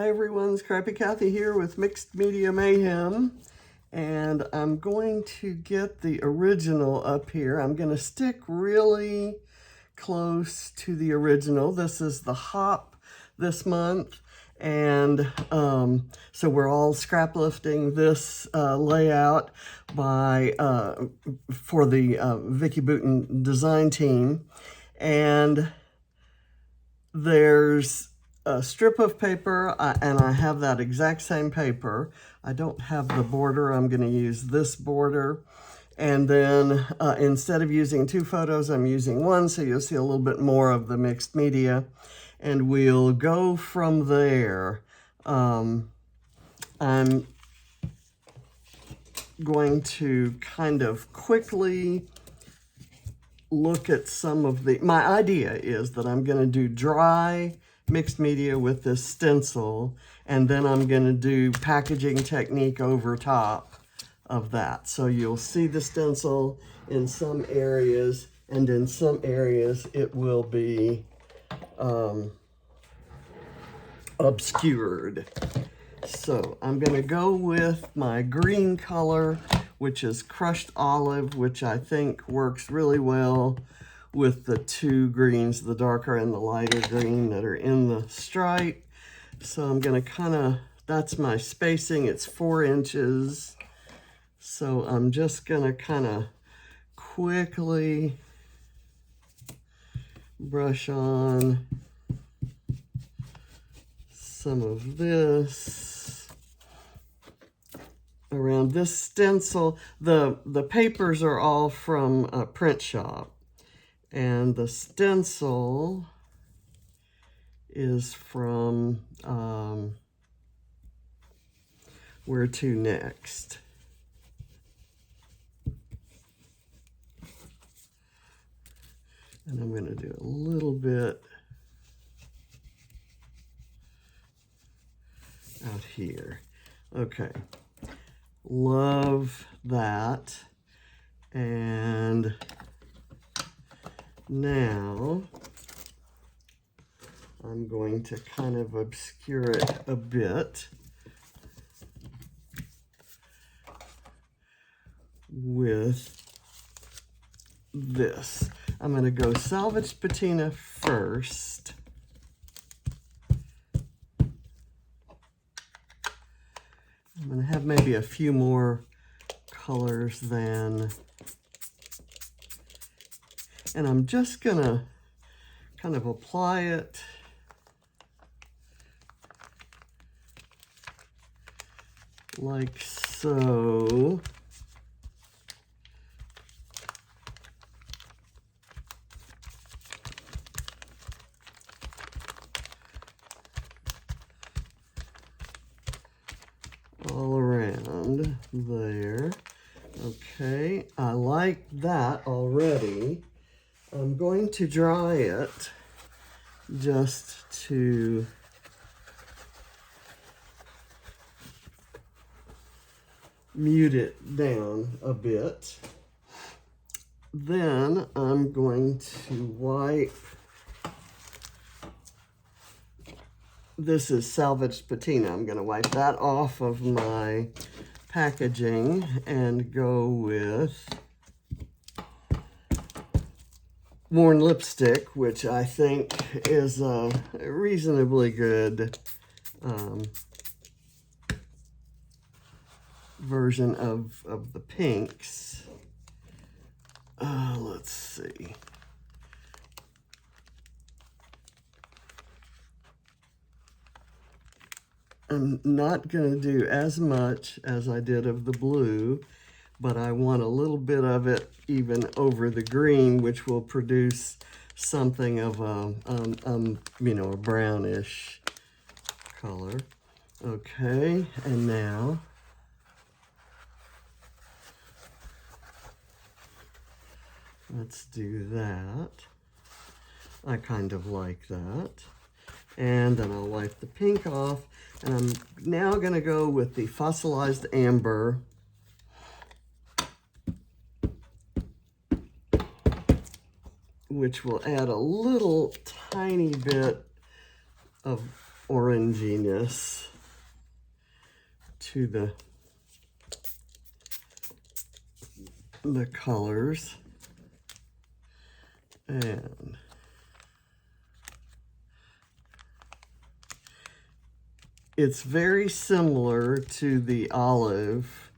Hi everyone, Scrappy Kathy here with Mixed Media Mayhem, and I'm going to get the original up here. I'm going to stick really close to the original. This is the hop this month, and so we're all scrap lifting this layout by for the Vicki Boutin design team, and there's a strip of paper, and I have that exact same paper. I don't have the border. I'm going to use this border. And then instead of using two photos, I'm using one, so you'll see a little bit more of the mixed media. And we'll go from there. I'm going to kind of quickly look at some of the, my idea is that I'm going to do dry mixed media with this stencil, and then I'm going to do packaging technique over top of that. So you'll see the stencil in some areas, and in some areas it will be obscured. So I'm going to go with my green color, which is crushed olive, which I think works really well with the two greens, the darker and the lighter green that are in the stripe. So I'm going to kind of, that's my spacing, it's 4 inches. So I'm just going to kind of quickly brush on some of this around this stencil. The papers are all from a print shop, and the stencil is from Where to Next. And I'm going to do a little bit out here. Okay. Love that. And now I'm going to kind of obscure it a bit with this. I'm going to go salvaged patina first. I'm going to have maybe a few more colors than, and I'm just going to kind of apply it like so. All around there. Okay, I like that already. I'm going to dry it just to mute it down a bit. Then I'm going to wipe. This is salvaged patina. I'm going to wipe that off of my packaging and go with worn lipstick, which I think is a reasonably good version of the pinks. Let's see. I'm not going to do as much as I did of the blue, but I want a little bit of it even over the green, which will produce something of a, you know, a brownish color. Okay, and now let's do that. I kind of like that. And then I'll wipe the pink off. And I'm now going to go with the fossilized amber. Which will add a little tiny bit of oranginess to the colors. And it's very similar to the olive.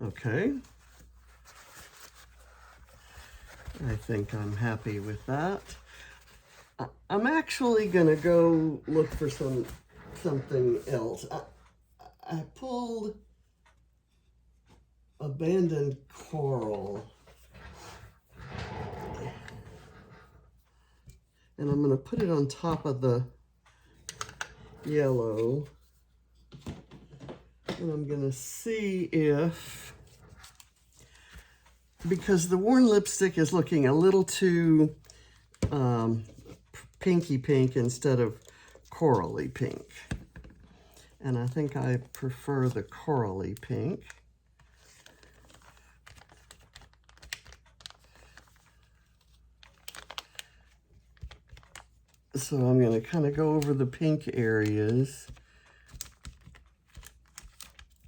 Okay. I think I'm happy with that. I'm actually gonna go look for something else. I pulled abandoned coral, and I'm gonna put it on top of the yellow, and I'm gonna see if, because the worn lipstick is looking a little too pinky pink instead of corally pink. And I think I prefer the corally pink. So I'm going to kind of go over the pink areas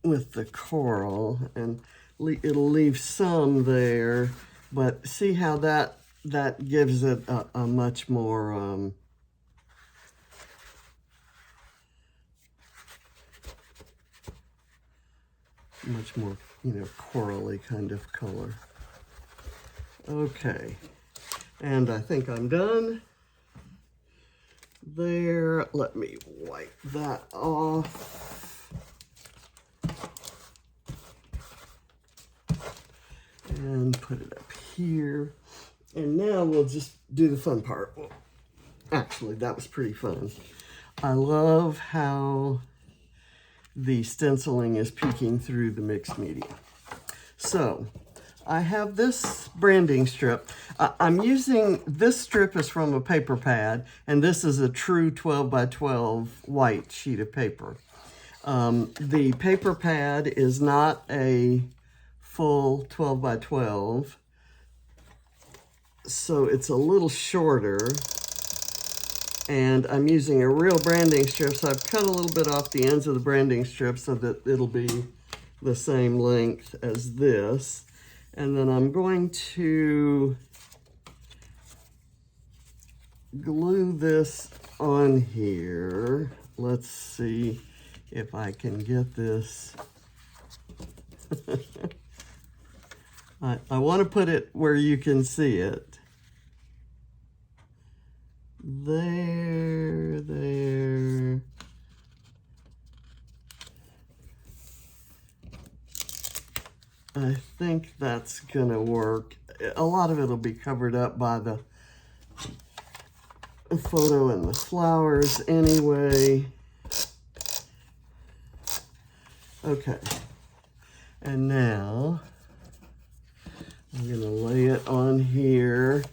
with the coral, and it'll leave some there, but see how that gives it a much more you know, corally kind of color. Okay, and I think I'm done there. Let me wipe that off. And put it up here. And now we'll just do the fun part. Well, actually, that was pretty fun. I love how the stenciling is peeking through the mixed media. So I have this branding strip. I'm using, this strip is from a paper pad, and this is a true 12 by 12 white sheet of paper. The paper pad is not a full 12 by 12, so it's a little shorter, and I'm using a real branding strip, so I've cut a little bit off the ends of the branding strip so that it'll be the same length as this. And then I'm going to glue this on here. Let's see if I can get this. I want to put it where you can see it. There. I think that's gonna work. A lot of it'll be covered up by the photo and the flowers anyway. Okay, and now I'm gonna lay it on here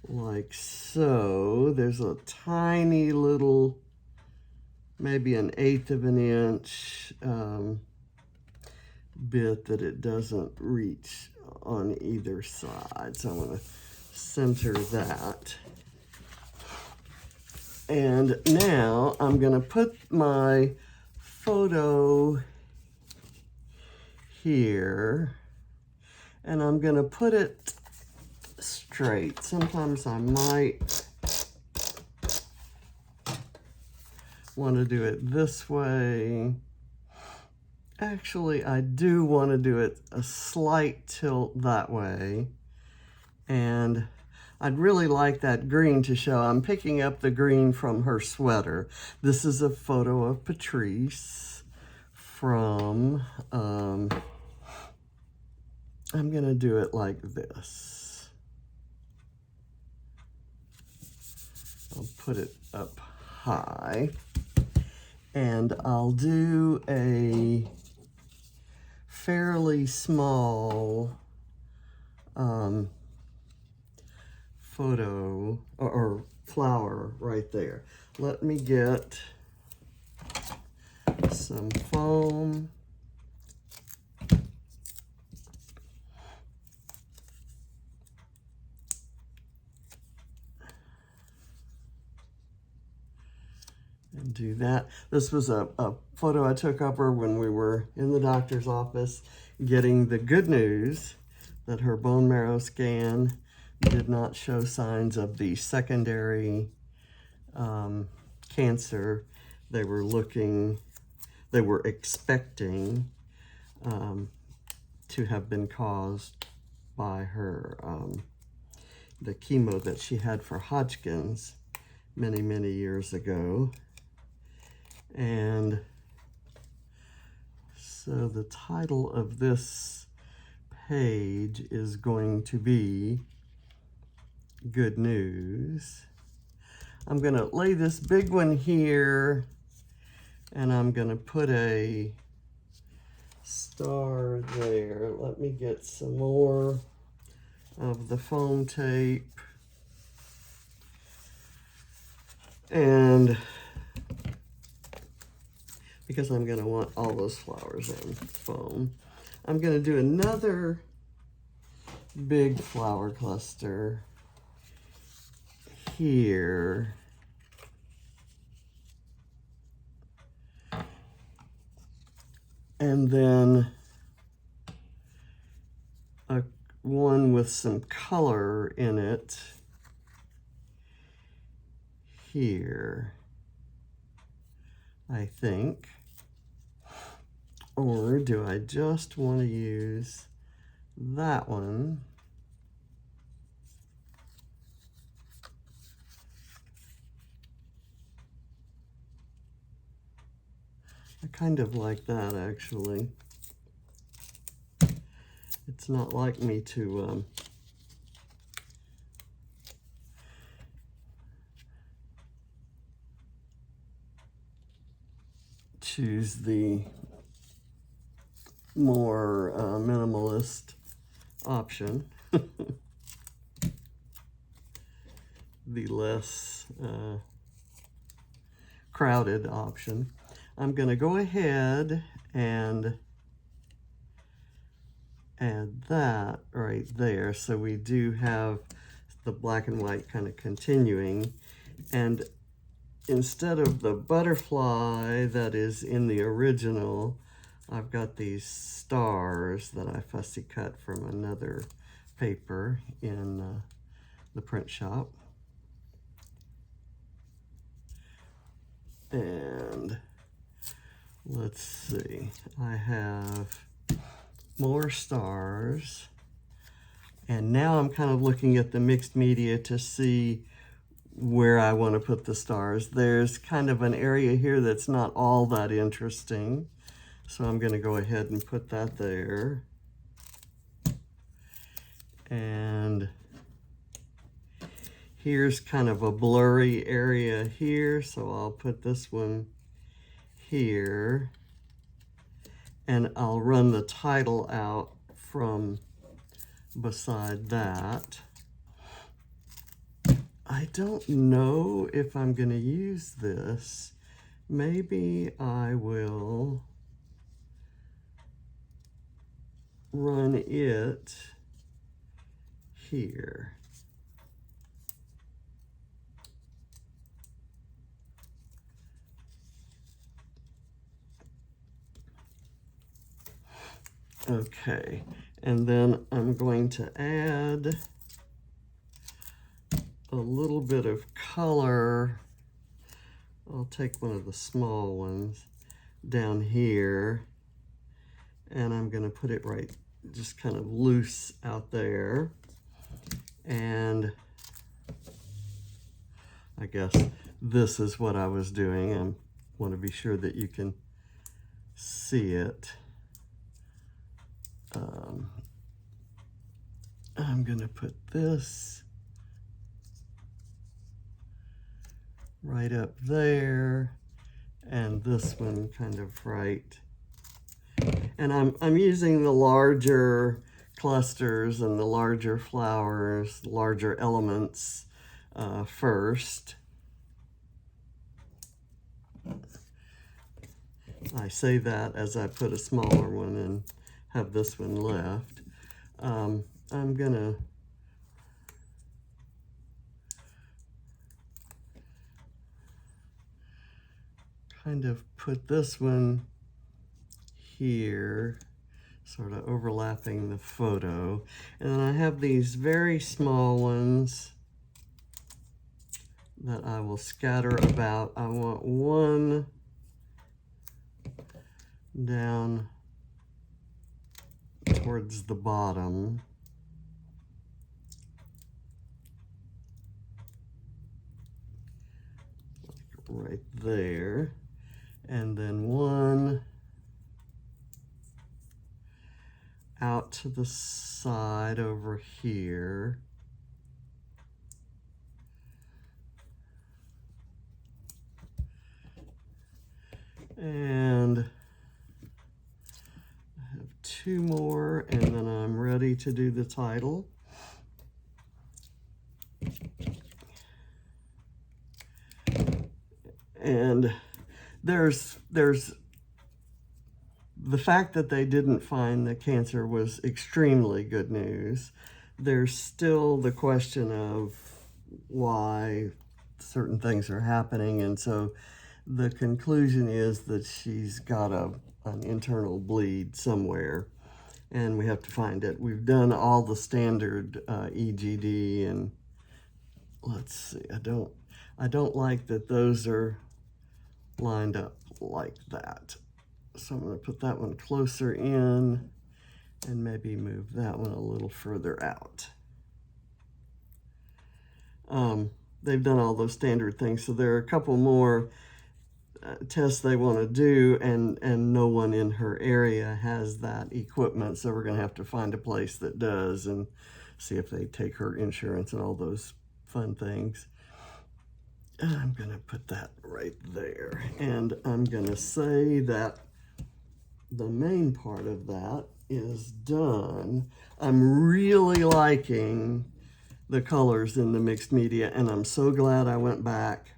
like so. There's a tiny little, maybe 1/8 of an inch bit that it doesn't reach on either side. So I'm gonna center that. And now I'm gonna put my photo here, and I'm gonna put it straight. Sometimes I might want to do it this way. Actually, I do want to do it a slight tilt that way. And I'd really like that green to show. I'm picking up the green from her sweater. This is a photo of Patrice from, I'm going to do it like this. I'll put it up high, and I'll do a fairly small photo or flower right there. Let me get some foam. do that. This was a photo I took of her when we were in the doctor's office getting the good news that her bone marrow scan did not show signs of the secondary cancer they were expecting to have been caused by her the chemo that she had for Hodgkin's many, many years ago. And so the title of this page is going to be Good News. I'm going to lay this big one here, and I'm going to put a star there. Let me get some more of the foam tape. And because I'm going to want all those flowers in foam, I'm going to do another big flower cluster here. And then one with some color in it here, I think. Or do I just want to use that one? I kind of like that, actually. It's not like me to choose the more minimalist option, the less crowded option. I'm going to go ahead and add that right there, so we do have the black and white kind of continuing. And instead of the butterfly that is in the original, I've got these stars that I fussy cut from another paper in the print shop. And let's see, I have more stars. And now I'm kind of looking at the mixed media to see where I want to put the stars. There's kind of an area here that's not all that interesting, so I'm going to go ahead and put that there. And here's kind of a blurry area here, so I'll put this one here, and I'll run the title out from beside that. I don't know if I'm going to use this. Maybe I will run it here. Okay, and then I'm going to add a little bit of color. I'll take one of the small ones down here, and I'm going to put it right, just kind of loose out there. And I guess this is what I was doing. I want to be sure that you can see it. I'm going to put this right up there, and this one kind of right. And I'm using the larger clusters and the larger flowers, larger elements first. I say that as I put a smaller one and have this one left. I'm gonna kind of put this one here, sort of overlapping the photo. And then I have these very small ones that I will scatter about. I want one down towards the bottom. Like right there. And then one out to the side over here. And I have two more, and then I'm ready to do the title. And there's the fact that they didn't find the cancer was extremely good news. There's still the question of why certain things are happening, and so the conclusion is that she's got an internal bleed somewhere, and we have to find it. We've done all the standard EGD, and let's see, I don't like that those are lined up like that. So I'm going to put that one closer in and maybe move that one a little further out. They've done all those standard things, so there are a couple more tests they want to do, and no one in her area has that equipment, so we're going to have to find a place that does and see if they take her insurance and all those fun things. I'm going to put that right there, and I'm going to say that the main part of that is done. I'm really liking the colors in the mixed media, and I'm so glad I went back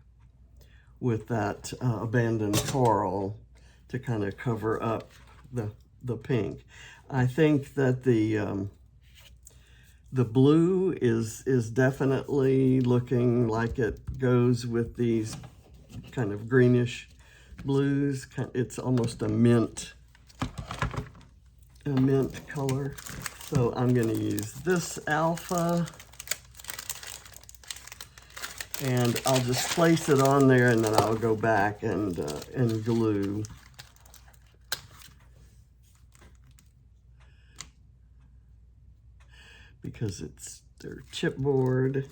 with that abandoned coral to kind of cover up the pink. I think that the blue is definitely looking like it goes with these kind of greenish blues. It's almost a mint color. So I'm going to use this alpha, and I'll just place it on there, and then I'll go back and glue. Because it's their chipboard.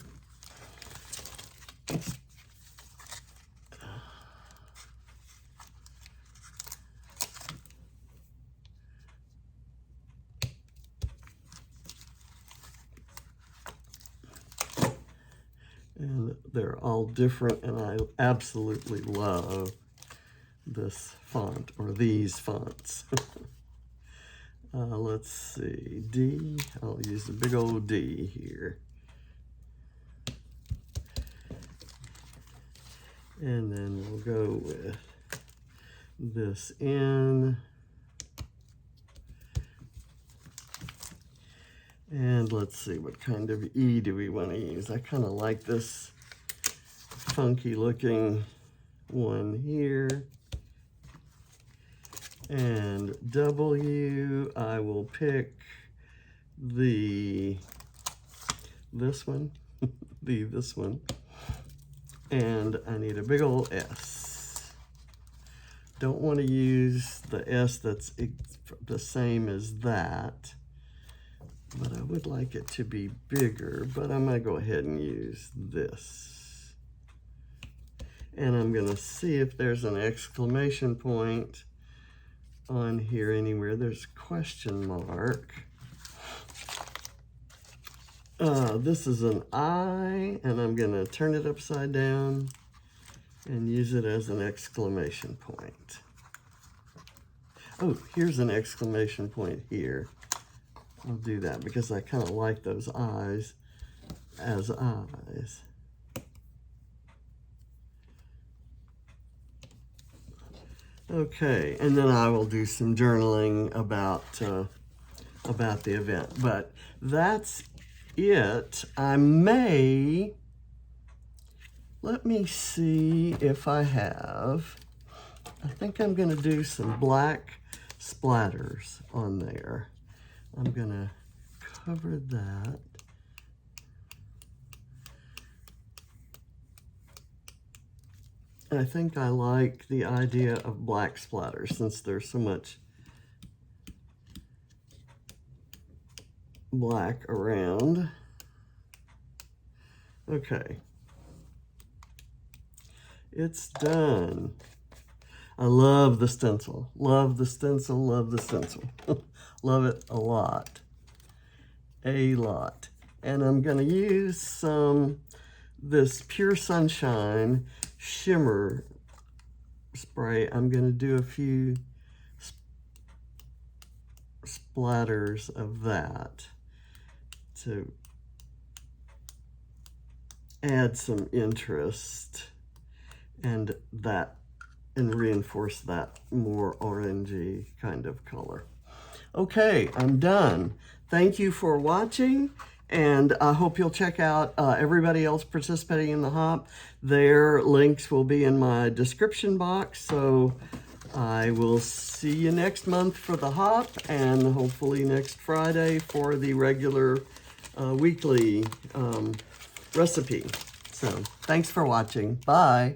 And they're all different, and I absolutely love this font, or these fonts. Let's see, D, I'll use a big old D here. And then we'll go with this N. And let's see, what kind of E do we want to use? I kind of like this funky looking one here. And W, I will pick this one, this one. And I need a big old S. Don't want to use the S that's the same as that, but I would like it to be bigger, but I'm going to go ahead and use this. And I'm going to see if there's an exclamation point on here anywhere. There's a question mark. This is an I, and I'm going to turn it upside down and use it as an exclamation point. Oh, here's an exclamation point here. I'll do that because I kind of like those eyes as eyes. Okay, and then I will do some journaling about the event. But that's it. I may, let me see if I have I think I'm going to do some black splatters on there. I'm going to cover that. And I think I like the idea of black splatters since there's so much black around. Okay. It's done. I love the stencil. Love the stencil, love the stencil. Love it a lot. A lot. And I'm going to use some this Pure Sunshine shimmer spray. I'm going to do a few splatters of that to add some interest and reinforce that more orangey kind of color. Okay, I'm done. Thank you for watching, and I hope you'll check out everybody else participating in the hop. Their links will be in my description box, so I will see you next month for the hop, and hopefully next Friday for the regular weekly recipe. So thanks for watching. Bye.